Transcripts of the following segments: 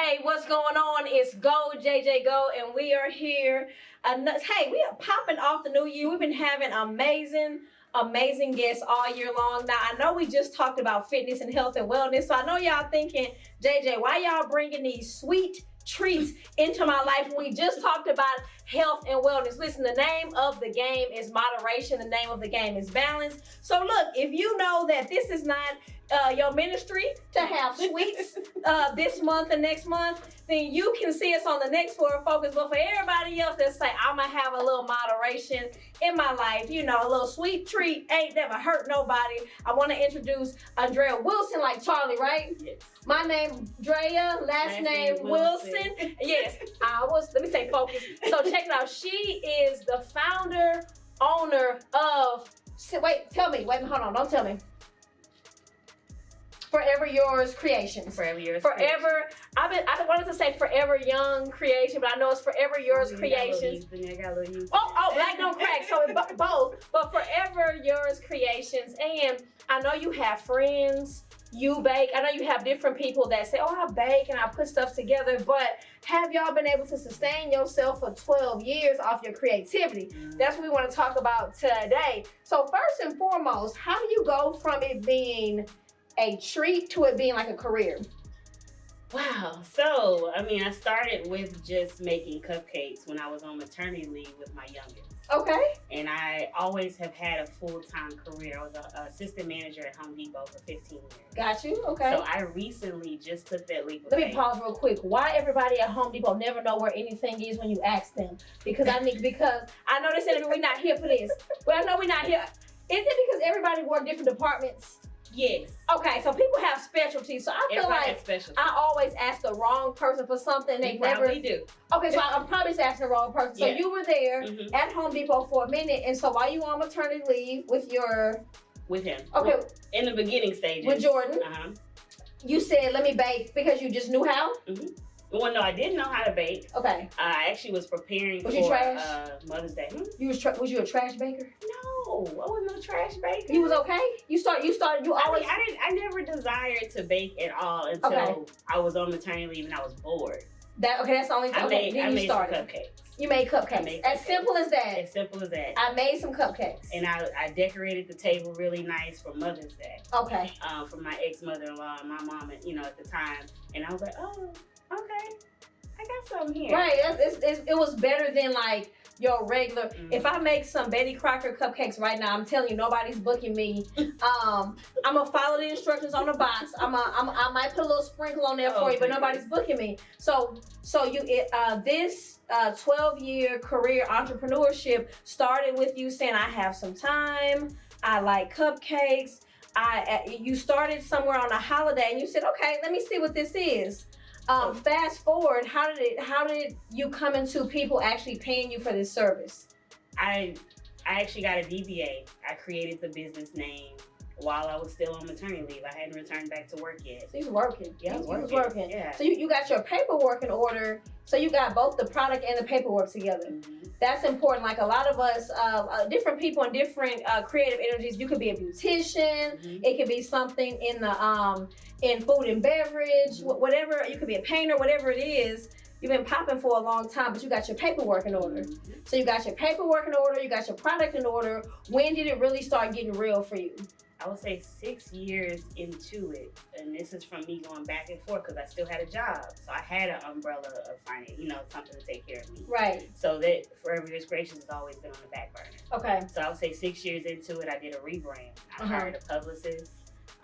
Hey, what's going on? It's Go JJ Go, and we are here. Hey, we are popping off the new year. We've been having amazing guests all year long. Now, I know we just talked about fitness and health and wellness, so I know y'all thinking, JJ, why y'all bringing these sweet treats into my life when we just talked about health and wellness? Listen, the name of the game is moderation. The name of the game is balance. So look, if you know that this is not your ministry to have sweets this month and next month, then you can see us on the next Forward Focus. But for everybody else that say, I'm gonna have a little moderation in my life, you know, a little sweet treat ain't never hurt nobody. I want to introduce Andrea Wilson, like Charlie, right? Yes. My name Drea, last name Wilson. Yes, let me say focus. So check it out. She is the founder, owner of, hold on, don't tell me. Forever Yours Creations. Forever Yours. Forever. I wanted to say Forever Young Creation, but I know it's Forever Yours Creations. Oh, Black Don't Crack. So both, but Forever Yours Creations. And I know you have friends. You bake. I know you have different people that say, oh, I bake and I put stuff together, but have y'all been able to sustain yourself for 12 years off your creativity? That's what we want to talk about today. So first and foremost, how do you go from it being a treat to it being like a career? Wow. So, I started with just making cupcakes when I was on maternity leave with my youngest. Okay. And I always have had a full-time career. I was an assistant manager at Home Depot for 15 years. Got you. Okay. So I recently just took that leap of faith. Let me faith. pause real quick. Why everybody at Home Depot never know where anything is when you ask them? Because I know they said we're not here for this. But I know we're not here. Is it because everybody work different departments? Yes. Okay, so people have specialties. So I feel like I always ask the wrong person for something. They never do. Okay, so I'm probably just asking the wrong person. So you were there at Home Depot for a minute, and so while you were on maternity leave with him. Okay. Well, in the beginning stages. With Jordan. You said, let me bake because you just knew how? Well, no, I didn't know how to bake. Okay. I actually was preparing for Mother's Day. Was you a trash baker? No, I wasn't no trash baker. You was okay? I never desired to bake at all until I was on maternity leave and I was bored. That's the only time. I made some cupcakes. You made cupcakes. As simple as that. As simple as that. I made some cupcakes. And I decorated the table really nice for Mother's Day. Okay. For my ex-mother-in-law and my mom, at the time. And I was like, oh, okay, I got something here. Right, it was better than like your regular. If I make some Betty Crocker cupcakes right now, I'm telling you, nobody's booking me. I'm gonna follow the instructions on the box. I might put a little sprinkle on there for you, but nobody's booking me. So this 12-year career entrepreneurship started with you saying, I have some time. I like cupcakes. You started somewhere on a holiday and you said, okay, let me see what this is. Fast forward, how did you come into people actually paying you for this service? I actually got a DBA. I created the business name while I was still on maternity leave. I hadn't returned back to work yet. So you was working. Yeah, you was working. Yeah. So you got your paperwork in order. So you got both the product and the paperwork together. That's important. Like a lot of us, different people in different creative energies. You could be a beautician. It could be something in the in food and beverage, whatever. You could be a painter, whatever it is. You've been popping for a long time, but you got your paperwork in order. So you got your paperwork in order. You got your product in order. When did it really start getting real for you? I would say 6 years into it, and this is from me going back and forth because I still had a job, so I had an umbrella of finance, something to take care of me. Right. So that Forever Yours Creations has always been on the back burner. Okay. So I would say 6 years into it, I did a rebrand. I hired a publicist.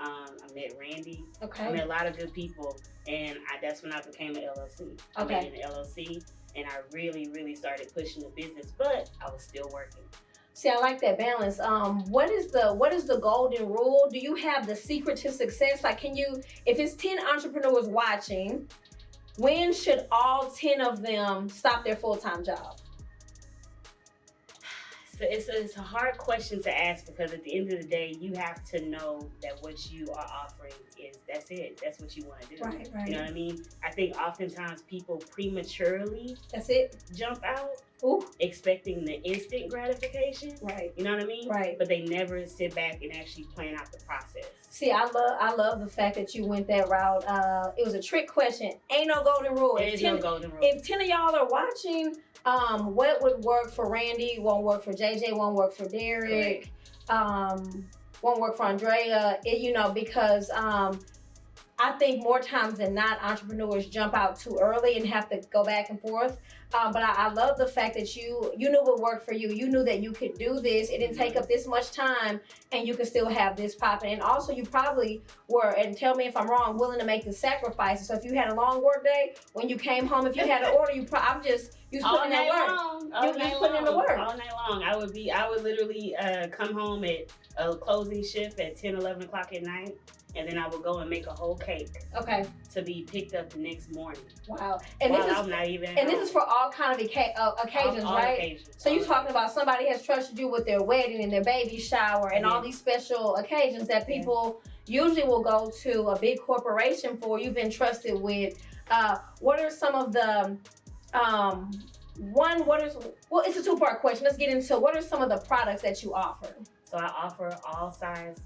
I met Randy. Okay. I met a lot of good people, and that's when I became an LLC. I made an LLC, and I really, really started pushing the business, but I was still working. See, I like that balance. What is the golden rule? Do you have the secret to success? Like, if it's 10 entrepreneurs watching, when should all 10 of them stop their full-time job? So it's a hard question to ask because at the end of the day, you have to know that what you are offering that's it. That's what you want to do. Right. You know what I mean? I think oftentimes people prematurely jump out Ooh. expecting the instant gratification. Right. You know what I mean? Right. But they never sit back and actually plan out the process. See, I love the fact that you went that route. It was a trick question. Ain't no golden rule. There is no golden rule. If 10 of y'all are watching, what would work for Randy won't work for JJ, won't work for Derek, won't work for Andrea. Because I think more times than not, entrepreneurs jump out too early and have to go back and forth. But I love the fact that you knew what worked for you. You knew that you could do this. It didn't take up this much time, and you could still have this popping. And also, you probably were, and tell me if I'm wrong, willing to make the sacrifices. So if you had a long work day, when you came home, if you had an order, you putting in that work. You just putting in the work all night long. I would literally come home at a closing shift at 10, 11 o'clock at night. And then I would go and make a whole cake. Okay. To be picked up the next morning. Wow. I'm not even. And this is for all kind of occasions, all right? Occasions. So you're talking about somebody has trusted you with their wedding and their baby shower and all these special occasions that people usually will go to a big corporation for. You've been trusted with. What are some of the it's a two-part question. Let's get into what are some of the products that you offer? So I offer all size,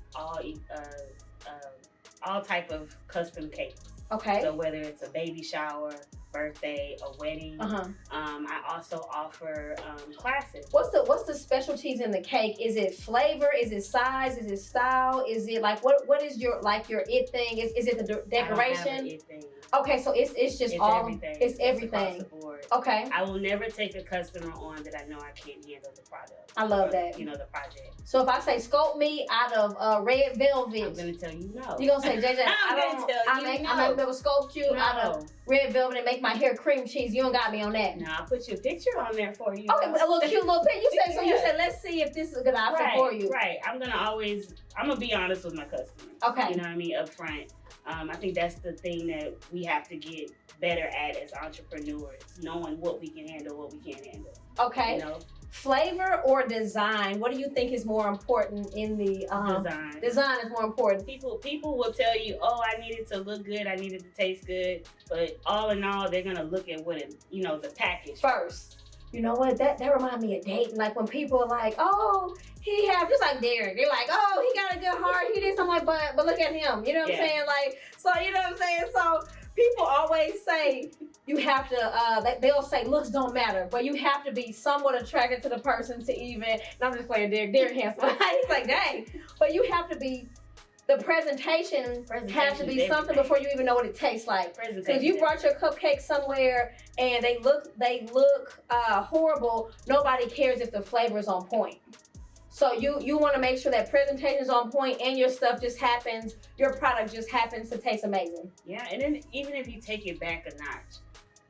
all type of custom cakes. Okay. So whether it's a baby shower, birthday, a wedding, I also offer classes. What's the specialties in the cake? Is it flavor? Is it size? Is it style? Is it like what is your it thing? Is it the decoration? I don't have an it thing. Okay, so it's just all everything. It's everything. Across the board. Okay. I will never take a customer on that I know I can't handle the product. I love that. The project. So if I say sculpt me out of red velvet, I'm gonna tell you no. You're gonna say, JJ, I'm gonna be able to sculpt you out of red velvet and make my hair cream cheese. You don't got me on that. No, I'll put your picture on there for you. Okay, a little cute little picture. You said let's see if this is a good option for you. Right. I'm gonna be honest with my customers. Okay. You know what I mean? Up front. I think that's the thing that we have to get better at as entrepreneurs, knowing what we can handle, what we can't handle. Okay. Flavor or design? What do you think is more important in the design? Design is more important. People will tell you, oh, I need it to look good, I need it to taste good, but all in all, they're gonna look at the package first. You know what? That reminds me of dating. Like when people are like, oh, he have just like Derek. They're like, oh, he got a good heart. He did something like, but look at him. You know what I'm saying? Like, so you know what I'm saying? So people always say you have to. They'll say looks don't matter, but you have to be somewhat attracted to the person to even. And I'm just playing Derek. Derek handsome. He's like, dang. But you have to be. The presentation has to be something before you even know what it tastes like. Because you brought your cupcake somewhere and they look horrible, nobody cares if the flavor is on point. So you want to make sure that presentation is on point and your stuff just happens, your product just happens to taste amazing. Yeah, and then even if you take it back a notch,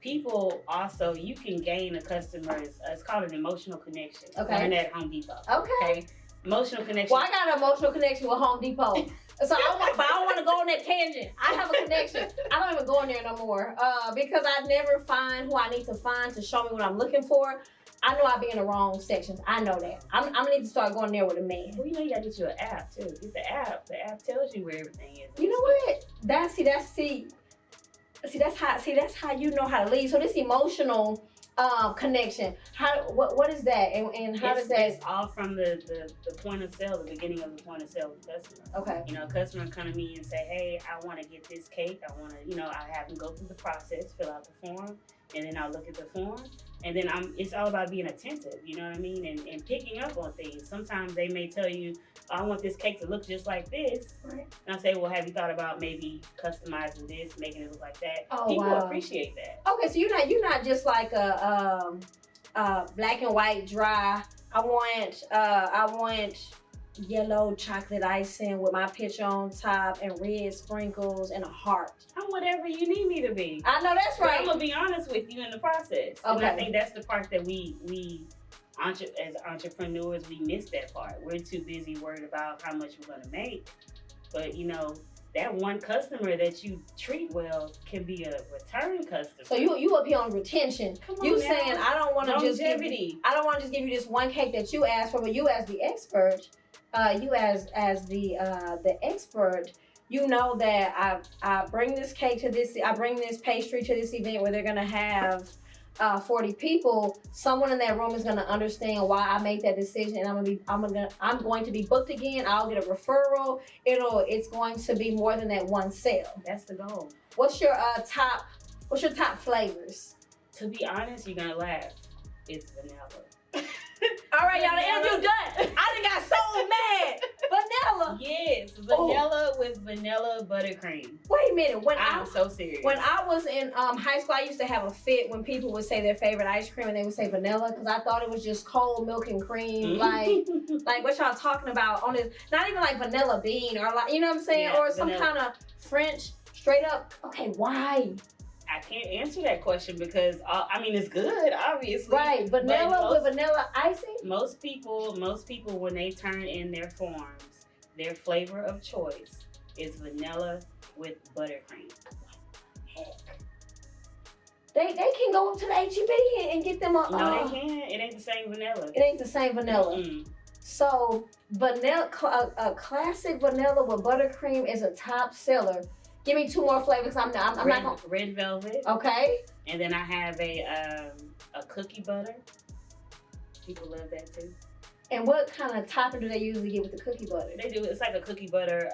people also, you can gain a customer's, it's called an emotional connection. Okay. Learn that at Home Depot. Okay. Emotional connection. Well, I got an emotional connection with Home Depot. So I don't want to go on that tangent. I have a connection. I don't even go in there no more because I never find who I need to find to show me what I'm looking for. I know I'll be in the wrong sections. I know that. I'm gonna need to start going there with a man. Well, you gotta get you an app too. Get the app. The app tells you where everything is. You know what? That's how you know how to lead. So this emotional connection. What is that, and how does that? It's all from the point of sale, the beginning of the point of sale with the customer. Okay. A customer come to me and say, hey, I want to get this cake. I want to, I have them go through the process, fill out the form, and then I'll look at the form, and then it's all about being attentive. You know what I mean, and picking up on things. Sometimes they may tell you, I want this cake to look just like this. Right. And I say, well, have you thought about maybe customizing this, making it look like that? Oh, People wow. appreciate that. Okay, so you're not just like a black and white dry. I want yellow chocolate icing with my picture on top and red sprinkles and a heart. I'm whatever you need me to be. I know that's right. But I'm gonna be honest with you in the process. Okay. And I think that's the part that we as entrepreneurs, we miss that part. We're too busy worried about how much we're gonna make. But that one customer that you treat well can be a return customer. So you up here on retention. Come on, you now. saying I don't want to just give you this one cake that you asked for, but you as the expert, you as the expert, you know that I bring this cake to this, I bring this pastry to this event where they're gonna have 40 people, someone in that room is gonna understand why I made that decision, and I'm going to be booked again. I'll get a referral. It's going to be more than that one sale. That's the goal. What's your top flavors? To be honest, you're gonna laugh. It's vanilla. All right, y'all, and you done. I done got so mad. Vanilla. Yes, vanilla with vanilla buttercream. Wait a minute. I'm so serious. When I was in high school, I used to have a fit when people would say their favorite ice cream and they would say vanilla, because I thought it was just cold milk and cream. Like what y'all talking about on this? Not even like vanilla bean or like, you know what I'm saying? Yeah, or some vanilla. kind of French straight up. Okay, why? I can't answer that question because it's good, obviously. Right, vanilla with vanilla icing. Most people, when they turn in their forms, their flavor of choice is vanilla with buttercream. Heck, they can go up to the HEB and get them a. No, they can't. It ain't the same vanilla. It ain't the same vanilla. Mm-mm. So vanilla, a classic vanilla with buttercream is a top seller. Give me two more flavors. I'm not gonna. Red velvet. Okay. And then I have a cookie butter. People love that too. And what kind of topping do they usually get with the cookie butter? They do. It's like a cookie butter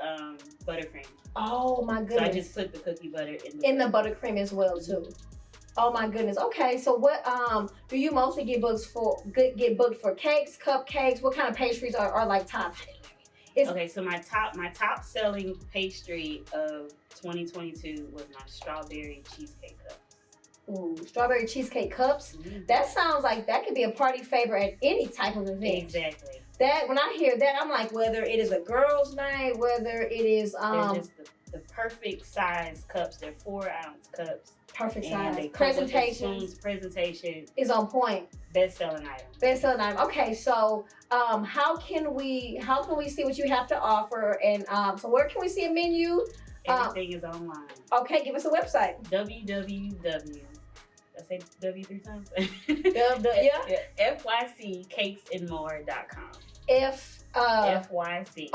buttercream. Oh my goodness. So I just put the cookie butter in the buttercream as well too. Oh my goodness. Okay, so what do you mostly get booked for cakes, cupcakes? What kind of pastries are like top? Okay, so my top selling pastry of 2022 was my strawberry cheesecake cups. Ooh, strawberry cheesecake cups. Mm-hmm. That sounds like that could be a party favorite at any type of event. Exactly. That when I hear that, I'm like, whether it is a girls' night, whether it is they're just the perfect size cups. They're 4-ounce cups. Perfect and size. Presentation is on point. Best selling item. Best selling item. Okay, so how can we see what you have to offer, and so where can we see a menu? Everything is online. Okay, give us a website. www. I say W 3 times. FYCcakesandmore.com. FYC.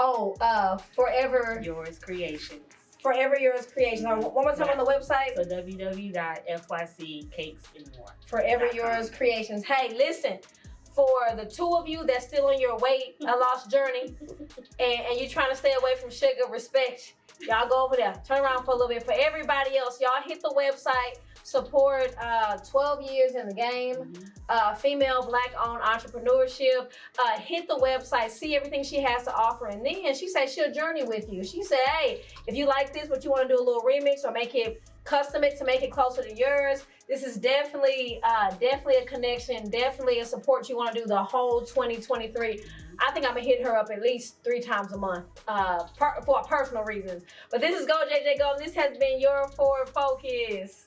Forever Yours Creations. Forever Yours Creations. One more time on the website. So www.fyccakesandmore. Forever Yours Creations. Hey, listen. For the two of you that's still on your weight loss journey, and you're trying to stay away from sugar, respect. Y'all go over there. Turn around for a little bit. For everybody else, y'all hit the website. Support 12 years in the game. Female Black-owned entrepreneurship. Hit the website. See everything she has to offer. And then she said she'll journey with you. She said, hey, if you like this, but you want to do a little remix or make it custom it to make it closer to yours, this is definitely a connection, definitely a support you want to do the whole 2023. I think I'm gonna hit her up at least 3 times a month for personal reasons. But this is Go JJ Go, and this has been your Forward Focus.